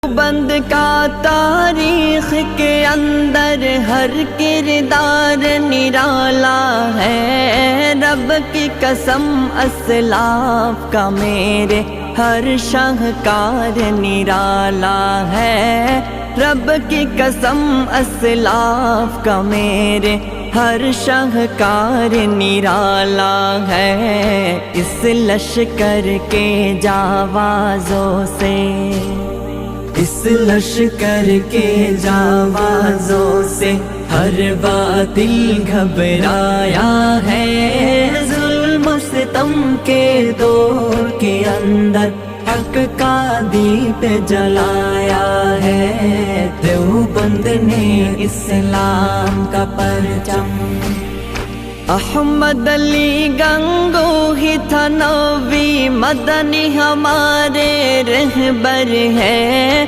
بند کا تاریخ کے اندر ہر کردار نرالا ہے، رب کی قسم اسلاف کا میرے ہر شاہکار نرالا ہے، رب کی قسم اسلاف کا میرے ہر شاہکار نرالا ہے، اس لشکر کے جاوازوں سے، اس لشکر کے جاوازوں سے ہر باطل گھبرایا ہے، ظلم و ستم کے دور کے اندر حق کا دیپ جلایا ہے، دیوبند نے اسلام کا پرچم، احمد علی گنگوہی تھانوی مدنی ہمارے رہبر ہیں۔